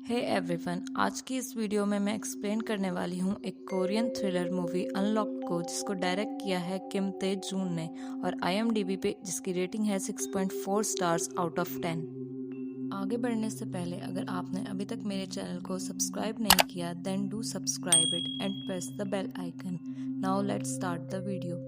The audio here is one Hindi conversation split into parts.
हे एवरीवन, आज की इस वीडियो में मैं एक्सप्लेन करने वाली हूँ एक कोरियन थ्रिलर मूवी अनलॉक्ड को, जिसको डायरेक्ट किया है किम ते जून ने और IMDb पे जिसकी रेटिंग है 6.4 स्टार्स आउट ऑफ 10। आगे बढ़ने से पहले अगर आपने अभी तक मेरे चैनल को सब्सक्राइब नहीं किया then do subscribe it and press the bell icon. Now let's start the video.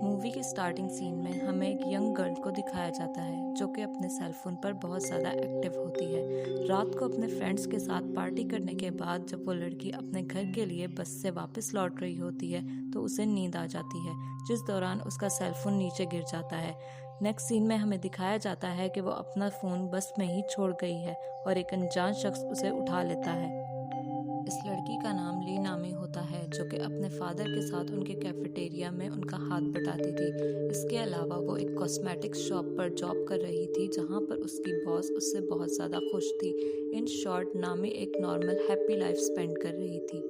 Movie के स्टार्टिंग सीन में हमें एक यंग गर्ल को दिखाया जाता है जो कि अपने सेलफोन पर बहुत ज़्यादा एक्टिव होती है। रात को अपने फ्रेंड्स के साथ पार्टी करने के बाद जब वो लड़की अपने घर के लिए बस से वापस लौट रही होती है तो उसे नींद आ जाती है, जिस दौरान उसका सेलफोन नीचे गिर जाता है। नेक्स्ट सीन में हमें दिखाया जाता है कि वो अपना फ़ोन बस में ही छोड़ गई है और एक अनजान शख्स उसे उठा लेता है। इस लड़की का नाम ली नामी होता है जो कि अपने फादर के साथ उनके कैफेटेरिया में उनका हाथ बटाती थी। इसके अलावा वो एक कॉस्मेटिक्स शॉप पर जॉब कर रही थी जहां पर उसकी बॉस उससे बहुत ज़्यादा खुश थी। इन शॉर्ट नामी एक नॉर्मल हैप्पी लाइफ स्पेंड कर रही थी।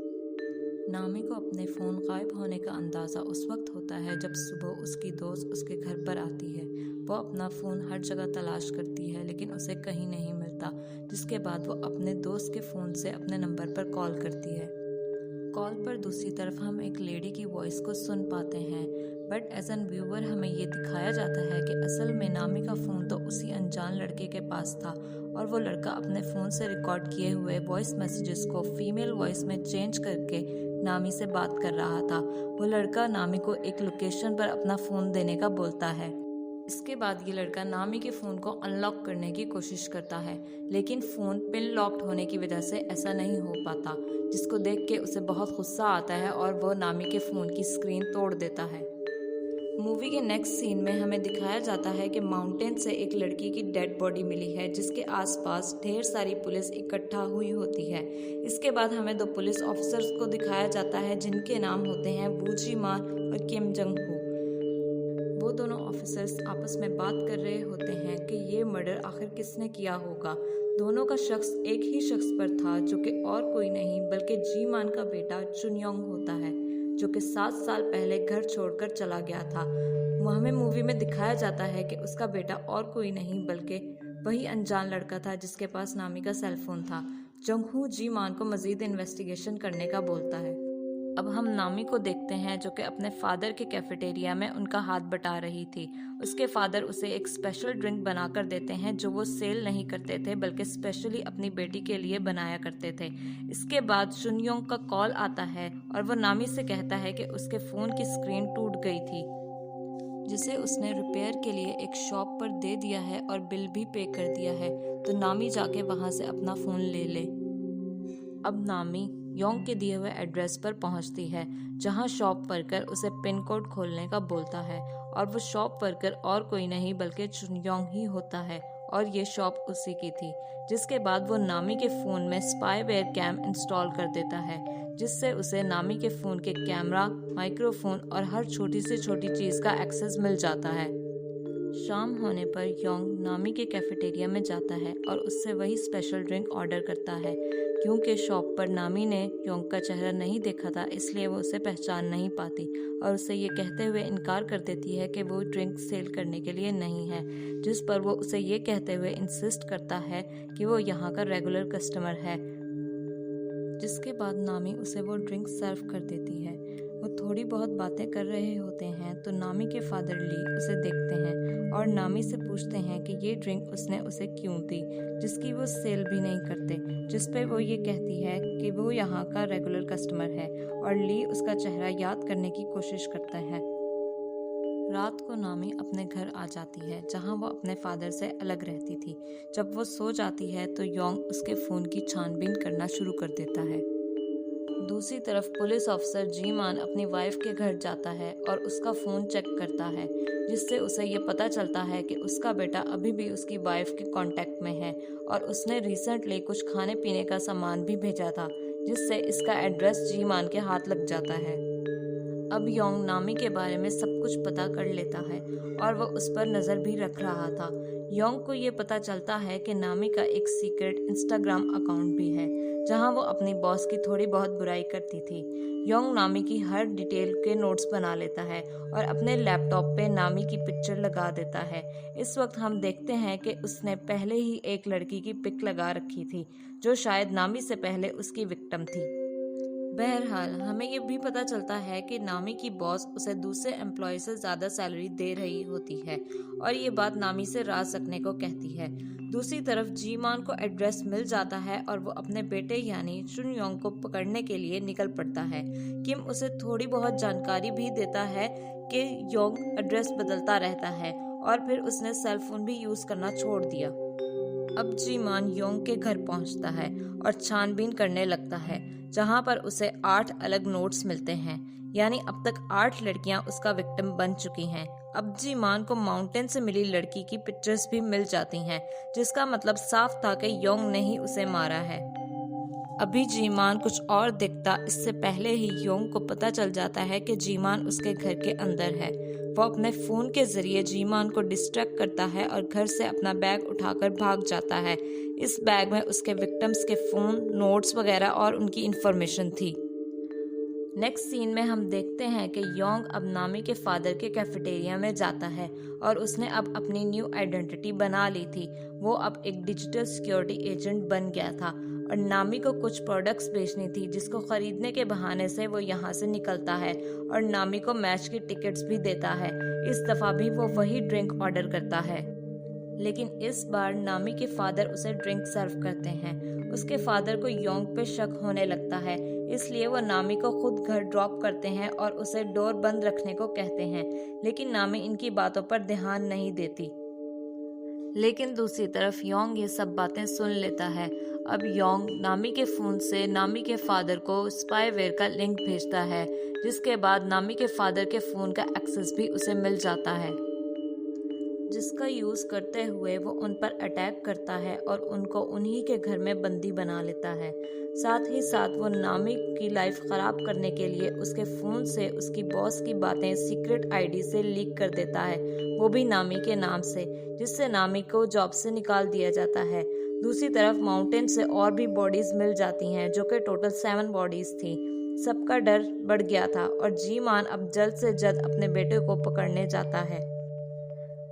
नामी को अपने फ़ोन गायब होने का अंदाज़ा उस वक्त होता है जब सुबह उसकी दोस्त उसके घर पर आती है। वो अपना फ़ोन हर जगह तलाश करती है लेकिन उसे कहीं नहीं मिलता, जिसके बाद वो अपने दोस्त के फ़ोन से अपने नंबर पर कॉल करती है। कॉल पर दूसरी तरफ हम एक लेडी की वॉइस को सुन पाते हैं, बट एज एन व्यूअर हमें ये दिखाया जाता है कि असल में नामी का फ़ोन तो उसी अनजान लड़के के पास था और वो लड़का अपने फ़ोन से रिकॉर्ड किए हुए वॉइस मैसेजेस को फीमेल वॉइस में चेंज करके नामी से बात कर रहा था। वो लड़का नामी को एक लोकेशन पर अपना फ़ोन देने का बोलता है। इसके बाद ये लड़का नामी के फ़ोन को अनलॉक करने की कोशिश करता है, लेकिन फ़ोन पिन लॉक्ड होने की वजह से ऐसा नहीं हो पाता, जिसको देख के उसे बहुत गुस्सा आता है और वो नामी के फ़ोन की स्क्रीन तोड़ देता है। मूवी के नेक्स्ट सीन में हमें दिखाया जाता है कि माउंटेन से एक लड़की की डेड बॉडी मिली है जिसके आसपास ढेर सारी पुलिस इकट्ठा हुई होती है। इसके बाद हमें दो पुलिस ऑफिसर्स को दिखाया जाता है जिनके नाम होते हैं वू जी मान और किम जंग हो। वो दोनों ऑफिसर्स आपस में बात कर रहे होते हैं कि ये मर्डर आखिर किसने किया होगा। दोनों का शख्स एक ही शख्स पर था जो कि और कोई नहीं बल्कि जी मान का बेटा चुनयोंग होता है, जो कि 7 साल पहले घर छोड़कर चला गया था। हमें मूवी में दिखाया जाता है कि उसका बेटा और कोई नहीं बल्कि वही अनजान लड़का था जिसके पास नामी का सेलफोन था। जंगहू जी मान को मजीद इन्वेस्टिगेशन करने का बोलता है। अब हम नामी को देखते हैं जो कि अपने फादर के कैफेटेरिया में उनका हाथ बटा रही थी। उसके फादर उसे एक स्पेशल ड्रिंक बनाकर देते हैं जो वो सेल नहीं करते थे बल्कि स्पेशली अपनी बेटी के लिए बनाया करते थे। इसके बाद शुनयोंग का कॉल आता है और वो नामी से कहता है कि उसके फ़ोन की स्क्रीन टूट गई थी जिसे उसने रिपेयर के लिए एक शॉप पर दे दिया है और बिल भी पे कर दिया है, तो नामी जाके वहाँ से अपना फ़ोन ले ले। अब नामी योंग के दिए हुए एड्रेस पर पहुंचती है जहां शॉप वर्कर उसे पिन कोड खोलने का बोलता है और वो शॉप वर्कर और कोई नहीं बल्कि चुनयोंग ही होता है और ये शॉप उसी की थी। जिसके बाद वो नामी के फ़ोन में स्पाईवेयर कैम इंस्टॉल कर देता है जिससे उसे नामी के फ़ोन के कैमरा, माइक्रोफोन और हर छोटी से छोटी चीज़ का एक्सेस मिल जाता है। शाम होने पर योंग नामी के कैफेटेरिया में जाता है और उससे वही स्पेशल ड्रिंक ऑर्डर करता है। क्योंकि शॉप पर नामी ने योंग का चेहरा नहीं देखा था इसलिए वो उसे पहचान नहीं पाती और उसे ये कहते हुए इनकार कर देती है कि वो ड्रिंक सेल करने के लिए नहीं है, जिस पर वो उसे ये कहते हुए इंसिस्ट करता है कि वो यहाँ का रेगुलर कस्टमर है। जिसके बाद नामी उसे वो ड्रिंक सर्व कर देती है। वो थोड़ी बहुत बातें कर रहे होते हैं तो नामी के फादर ली उसे देखते हैं और नामी से पूछते हैं कि ये ड्रिंक उसने उसे क्यों दी, जिसकी वो सेल भी नहीं करते, जिस पे वो ये कहती है कि वो यहाँ का रेगुलर कस्टमर है और ली उसका चेहरा याद करने की कोशिश करता है। रात को नामी अपने घर आ जाती है जहां वो अपने फादर से अलग रहती थी। जब वो सो जाती है तो योंग उसके फ़ोन की छानबीन करना शुरू कर देता है। दूसरी तरफ पुलिस ऑफिसर जी मान अपनी वाइफ के घर जाता है और उसका फ़ोन चेक करता है जिससे उसे ये पता चलता है कि उसका बेटा अभी भी उसकी वाइफ के कांटेक्ट में है और उसने रिसेंटली कुछ खाने पीने का सामान भी भेजा था जिससे इसका एड्रेस जी मान के हाथ लग जाता है। अब योंग नामी के बारे में सब कुछ पता कर लेता है और वो उस पर नज़र भी रख रहा था। योंग को ये पता चलता है कि नामी का एक सीक्रेट इंस्टाग्राम अकाउंट भी है जहां वो अपनी बॉस की थोड़ी बहुत बुराई करती थी। योंग नामी की हर डिटेल के नोट्स बना लेता है और अपने लैपटॉप पे नामी की पिक्चर लगा देता है। इस वक्त हम देखते हैं कि उसने पहले ही एक लड़की की पिक लगा रखी थी जो शायद नामी से पहले उसकी विक्टिम थी। बहरहाल हमें ये भी पता चलता है कि नामी की बॉस उसे दूसरे एम्प्लॉय से ज़्यादा सैलरी दे रही होती है और ये बात नामी से राज रखने को कहती है। दूसरी तरफ जीमान को एड्रेस मिल जाता है और वो अपने बेटे यानी चुन योंग को पकड़ने के लिए निकल पड़ता है। किम उसे थोड़ी बहुत जानकारी भी देता है कि योंग एड्रेस बदलता रहता है और फिर उसने सेल फोन भी यूज़ करना छोड़ दिया। अब जीमान योंग के घर पहुंचता है और छानबीन करने लगता है जहां पर उसे 8 अलग नोट्स मिलते हैं, यानी अब तक 8 लड़कियां उसका विक्टिम बन चुकी हैं। अब जीमान को माउंटेन से मिली लड़की की पिक्चर्स भी मिल जाती हैं, जिसका मतलब साफ था कि योंग ने ही उसे मारा है। अभी जीमान कुछ और दिखता इससे पहले ही योंग को पता चल जाता है कि जीमान उसके घर के अंदर है। वो अपने फ़ोन के ज़रिए जीमान को डिस्ट्रैक्ट करता है और घर से अपना बैग उठाकर भाग जाता है। इस बैग में उसके विक्टिम्स के फ़ोन, नोट्स वगैरह और उनकी इन्फॉर्मेशन थी। नेक्स्ट सीन में हम देखते हैं कि योंग अब नामी के फादर के कैफेटेरिया में जाता है और उसने अब अपनी न्यू आइडेंटिटी बना ली थी। वो अब एक डिजिटल सिक्योरिटी एजेंट बन गया था और नामी को कुछ प्रोडक्ट्स बेचनी थी जिसको खरीदने के बहाने से वो यहाँ से निकलता है और नामी को मैच की टिकट्स भी देता है। इस दफ़ा भी वो वही ड्रिंक ऑर्डर करता है, लेकिन इस बार नामी के फादर उसे ड्रिंक सर्व करते हैं। उसके फादर को योंग पे शक होने लगता है, इसलिए वो नामी को खुद घर ड्रॉप करते हैं और उसे डोर बंद रखने को कहते हैं, लेकिन नामी इनकी बातों पर ध्यान नहीं देती। लेकिन दूसरी तरफ योंग ये सब बातें सुन लेता है। अब योंग नामी के फ़ोन से नामी के फादर को स्पाईवेयर का लिंक भेजता है, जिसके बाद नामी के फादर के फ़ोन का एक्सेस भी उसे मिल जाता है, जिसका यूज़ करते हुए वो उन पर अटैक करता है और उनको उन्हीं के घर में बंदी बना लेता है। साथ ही साथ वो नामी की लाइफ ख़राब करने के लिए उसके फ़ोन से उसकी बॉस की बातें सीक्रेट आईडी से लीक कर देता है, वो भी नामी के नाम से, जिससे नामी को जॉब से निकाल दिया जाता है। दूसरी तरफ माउंटेन से और भी बॉडीज़ मिल जाती हैं, जो कि टोटल 7 बॉडीज़ थी। सबका डर बढ़ गया था और जीमान अब जल्द से जल्द अपने बेटे को पकड़ने जाता है।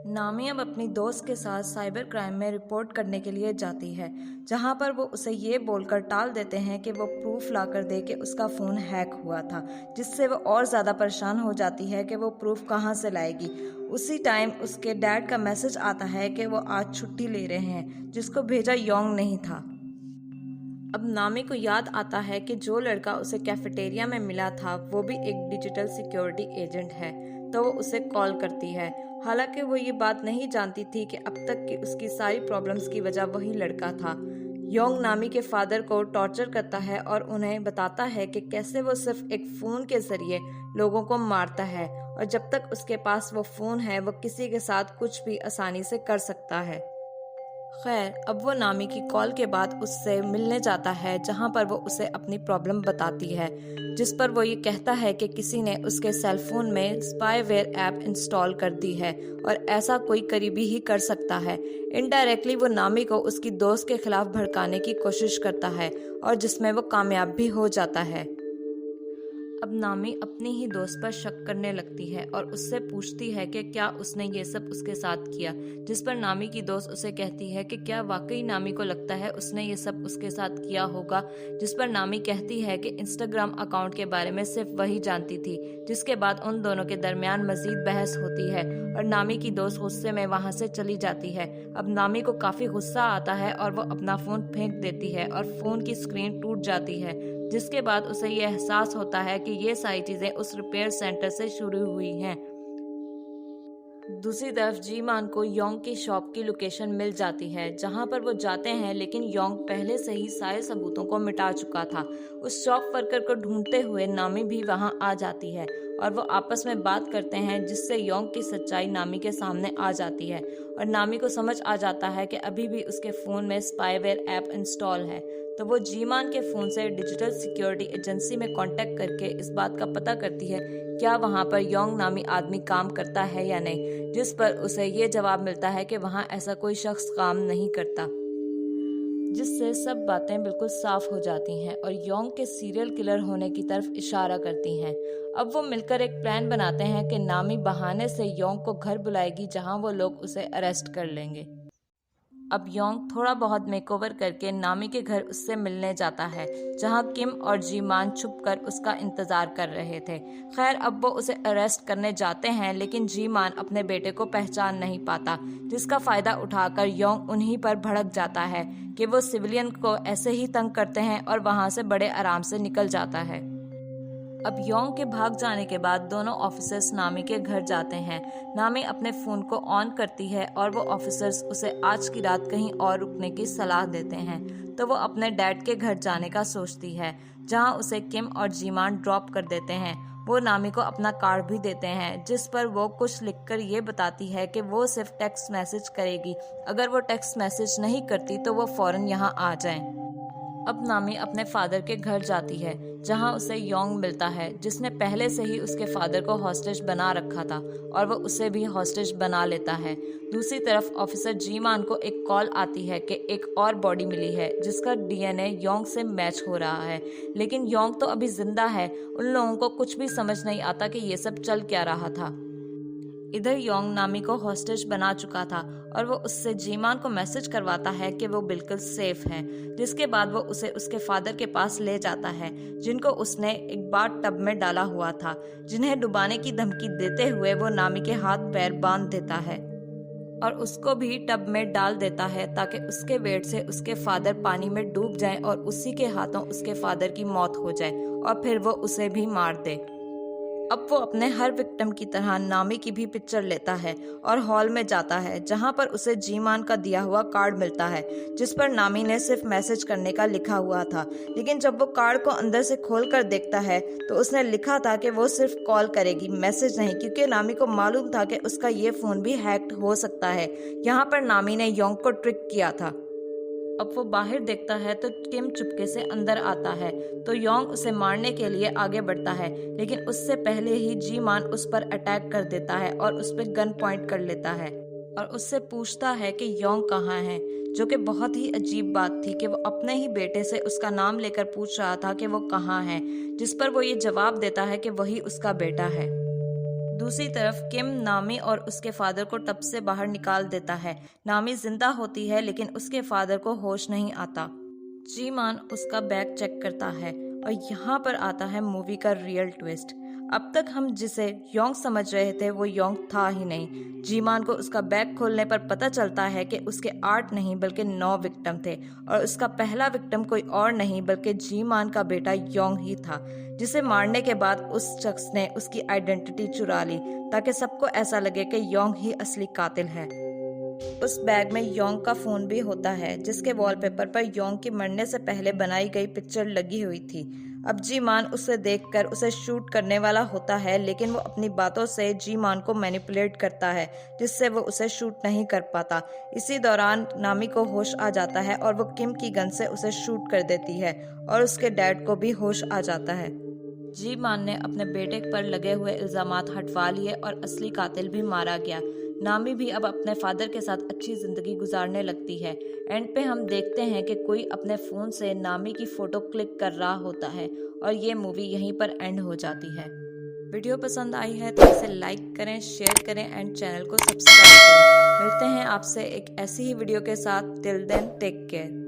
नामी अब अपनी दोस्त के साथ साइबर क्राइम में रिपोर्ट करने के लिए जाती है, जहां पर वो उसे ये बोलकर टाल देते हैं कि वो प्रूफ लाकर दे कि उसका फ़ोन हैक हुआ था, जिससे वो और ज़्यादा परेशान हो जाती है कि वो प्रूफ कहां से लाएगी। उसी टाइम उसके डैड का मैसेज आता है कि वो आज छुट्टी ले रहे हैं, जिसको भेजा योंग नहीं था। अब नामी को याद आता है कि जो लड़का उसे कैफेटेरिया में मिला था वो भी एक डिजिटल सिक्योरिटी एजेंट है, तो वो उसे कॉल करती है। हालांकि वो ये बात नहीं जानती थी कि अब तक की उसकी सारी प्रॉब्लम्स की वजह वही लड़का था। योंग नामी के फादर को टॉर्चर करता है और उन्हें बताता है कि कैसे वो सिर्फ एक फ़ोन के ज़रिए लोगों को मारता है और जब तक उसके पास वो फ़ोन है वो किसी के साथ कुछ भी आसानी से कर सकता है। खैर, अब वो नामी की कॉल के बाद उससे मिलने जाता है, जहां पर वो उसे अपनी प्रॉब्लम बताती है, जिस पर वो ये कहता है कि किसी ने उसके सेल फोन में स्पाईवेयर ऐप इंस्टॉल कर दी है और ऐसा कोई करीबी ही कर सकता है। इनडायरेक्टली वो नामी को उसकी दोस्त के खिलाफ भड़काने की कोशिश करता है और जिसमें वो कामयाब भी हो जाता है। अब नामी अपनी ही दोस्त पर शक करने लगती है और उससे पूछती है कि क्या उसने ये सब उसके साथ किया, जिस पर नामी की दोस्त उसे कहती है कि क्या वाकई नामी को लगता है उसने ये सब उसके साथ किया होगा, जिस पर नामी कहती है कि इंस्टाग्राम अकाउंट के बारे में सिर्फ वही जानती थी। जिसके बाद उन दोनों के दरमियान मजीद बहस होती है और नामी की दोस्त गुस्से में वहाँ से चली जाती है। अब नामी को काफ़ी गुस्सा आता है और वो अपना फ़ोन फेंक देती है और फ़ोन की स्क्रीन टूट जाती है, जिसके बाद उसे ये एहसास होता है कि ये सारी चीज़ें उस रिपेयर सेंटर से शुरू हुई हैं। दूसरी तरफ जीमान को योंग की शॉप की लोकेशन मिल जाती है, जहां पर वो जाते हैं, लेकिन योंग पहले से ही सारे सबूतों को मिटा चुका था। उस शॉप वर्कर को ढूंढते हुए नामी भी वहां आ जाती है और वो आपस में बात करते हैं, जिससे योंग की सच्चाई नामी के सामने आ जाती है और नामी को समझ आ जाता है कि अभी भी उसके फ़ोन में स्पाईवेयर ऐप इंस्टॉल है। तो वो जीमान के फ़ोन से डिजिटल सिक्योरिटी एजेंसी में कांटेक्ट करके इस बात का पता करती है क्या वहाँ पर योंग नामी आदमी काम करता है या नहीं, जिस पर उसे ये जवाब मिलता है कि वहाँ ऐसा कोई शख्स काम नहीं करता, जिससे सब बातें बिल्कुल साफ हो जाती हैं और योंग के सीरियल किलर होने की तरफ इशारा करती हैं। अब वो मिलकर एक प्लान बनाते हैं कि नामी बहाने से योंग को घर बुलाएगी जहां वो लोग उसे अरेस्ट कर लेंगे। अब योंग थोड़ा बहुत मेकओवर करके नामी के घर उससे मिलने जाता है, जहां किम और जीमान छुपकर उसका इंतजार कर रहे थे। खैर, अब वो उसे अरेस्ट करने जाते हैं, लेकिन जीमान अपने बेटे को पहचान नहीं पाता, जिसका फायदा उठाकर योंग उन्हीं पर भड़क जाता है कि वो सिविलियन को ऐसे ही तंग करते हैं और वहां से बड़े आराम से निकल जाता है। अब योंग के भाग जाने के बाद दोनों ऑफिसर्स नामी के घर जाते हैं। नामी अपने फोन को ऑन करती है और वो ऑफिसर्स उसे आज की रात कहीं और रुकने की सलाह देते हैं, तो वो अपने डैड के घर जाने का सोचती है, जहां उसे किम और जीमान ड्रॉप कर देते हैं। वो नामी को अपना कार्ड भी देते हैं, जिस पर वो कुछ लिखकर ये बताती है कि वो सिर्फ टेक्स्ट मैसेज करेगी। अगर वो टेक्स्ट मैसेज नहीं करती तो वो फौरन यहाँ आ जाए। अब नामी अपने फादर के घर जाती है, जहां उसे योंग मिलता है, जिसने पहले से ही उसके फादर को हॉस्टेज बना रखा था और वो उसे भी हॉस्टेज बना लेता है। दूसरी तरफ ऑफिसर जीमान को एक कॉल आती है कि एक और बॉडी मिली है, जिसका डीएनए योंग से मैच हो रहा है, लेकिन योंग तो अभी जिंदा है। उन लोगों को कुछ भी समझ नहीं आता कि ये सब चल क्या रहा था। इधर योंग नामी को हॉस्टेज बना चुका था और वो उससे जीमान को मैसेज करवाता है कि वो बिल्कुल सेफ है, जिसके बाद वो उसे उसके फादर के पास ले जाता है, जिनको उसने एक बार टब में डाला हुआ था, जिन्हें डुबाने की धमकी देते हुए वो नामी के हाथ पैर बांध देता है और उसको भी टब में डाल देता है, ताकि उसके वेट से उसके फादर पानी में डूब जाएं और उसी के हाथों उसके फादर की मौत हो जाए और फिर वो उसे भी मार दे। अब वो अपने हर विक्टिम की तरह नामी की भी पिक्चर लेता है और हॉल में जाता है, जहां पर उसे जीमान का दिया हुआ कार्ड मिलता है, जिस पर नामी ने सिर्फ मैसेज करने का लिखा हुआ था। लेकिन जब वो कार्ड को अंदर से खोल कर देखता है तो उसने लिखा था कि वो सिर्फ कॉल करेगी, मैसेज नहीं, क्योंकि नामी को मालूम था कि उसका ये फोन भी हैक्ड हो सकता है। यहाँ पर नामी ने योंग को ट्रिक किया था। अब वो बाहर देखता है तो किम चुपके से अंदर आता है, तो योंग उसे मारने के लिए आगे बढ़ता है, लेकिन उससे पहले ही जीमान उस पर अटैक कर देता है और उस पर गन पॉइंट कर लेता है और उससे पूछता है कि योंग कहाँ है, जो कि बहुत ही अजीब बात थी कि वो अपने ही बेटे से उसका नाम लेकर पूछ रहा था कि वो कहाँ है, जिस पर वो ये जवाब देता है कि वही उसका बेटा है। दूसरी तरफ किम नामी और उसके फादर को टब से बाहर निकाल देता है। नामी जिंदा होती है, लेकिन उसके फादर को होश नहीं आता। जीमान उसका बैग चेक करता है और यहाँ पर आता है मूवी का रियल ट्विस्ट। अब तक हम जिसे योंग समझ रहे थे वो योंग था ही नहीं। जीमान को उसका बैग खोलने पर पता चलता है कि उसके 8 नहीं बल्कि 9 विक्टिम थे और उसका पहला विक्टिम कोई और नहीं बल्कि जीमान का बेटा योंग ही था, जिसे मारने के बाद उस शख्स ने उसकी आइडेंटिटी चुरा ली, ताकि सबको ऐसा लगे कि योंग ही असली कातिल है। उस बैग में योंग का फोन भी होता है, जिसके वॉलपेपर पर योंग की मरने से पहले बनाई गई पिक्चर लगी हुई थी। अब जीमान उसे देखकर उसे शूट करने वाला होता है, लेकिन वो अपनी बातों से जीमान को मैनिपुलेट करता है, जिससे वो उसे शूट नहीं कर पाता। इसी दौरान नामी को होश आ जाता है और वो किम की गन से उसे शूट कर देती है और उसके डैड को भी होश आ जाता है। जीमान ने अपने बेटे पर लगे हुए इल्जामात हटवा लिए और असली कातिल भी मारा गया। नामी भी अब अपने फादर के साथ अच्छी जिंदगी गुजारने लगती है। एंड पे हम देखते हैं कि कोई अपने फ़ोन से नामी की फ़ोटो क्लिक कर रहा होता है और ये मूवी यहीं पर एंड हो जाती है। वीडियो पसंद आई है तो इसे लाइक करें, शेयर करें एंड चैनल को सब्सक्राइब करें। मिलते हैं आपसे एक ऐसी ही वीडियो के साथ। Till then take care.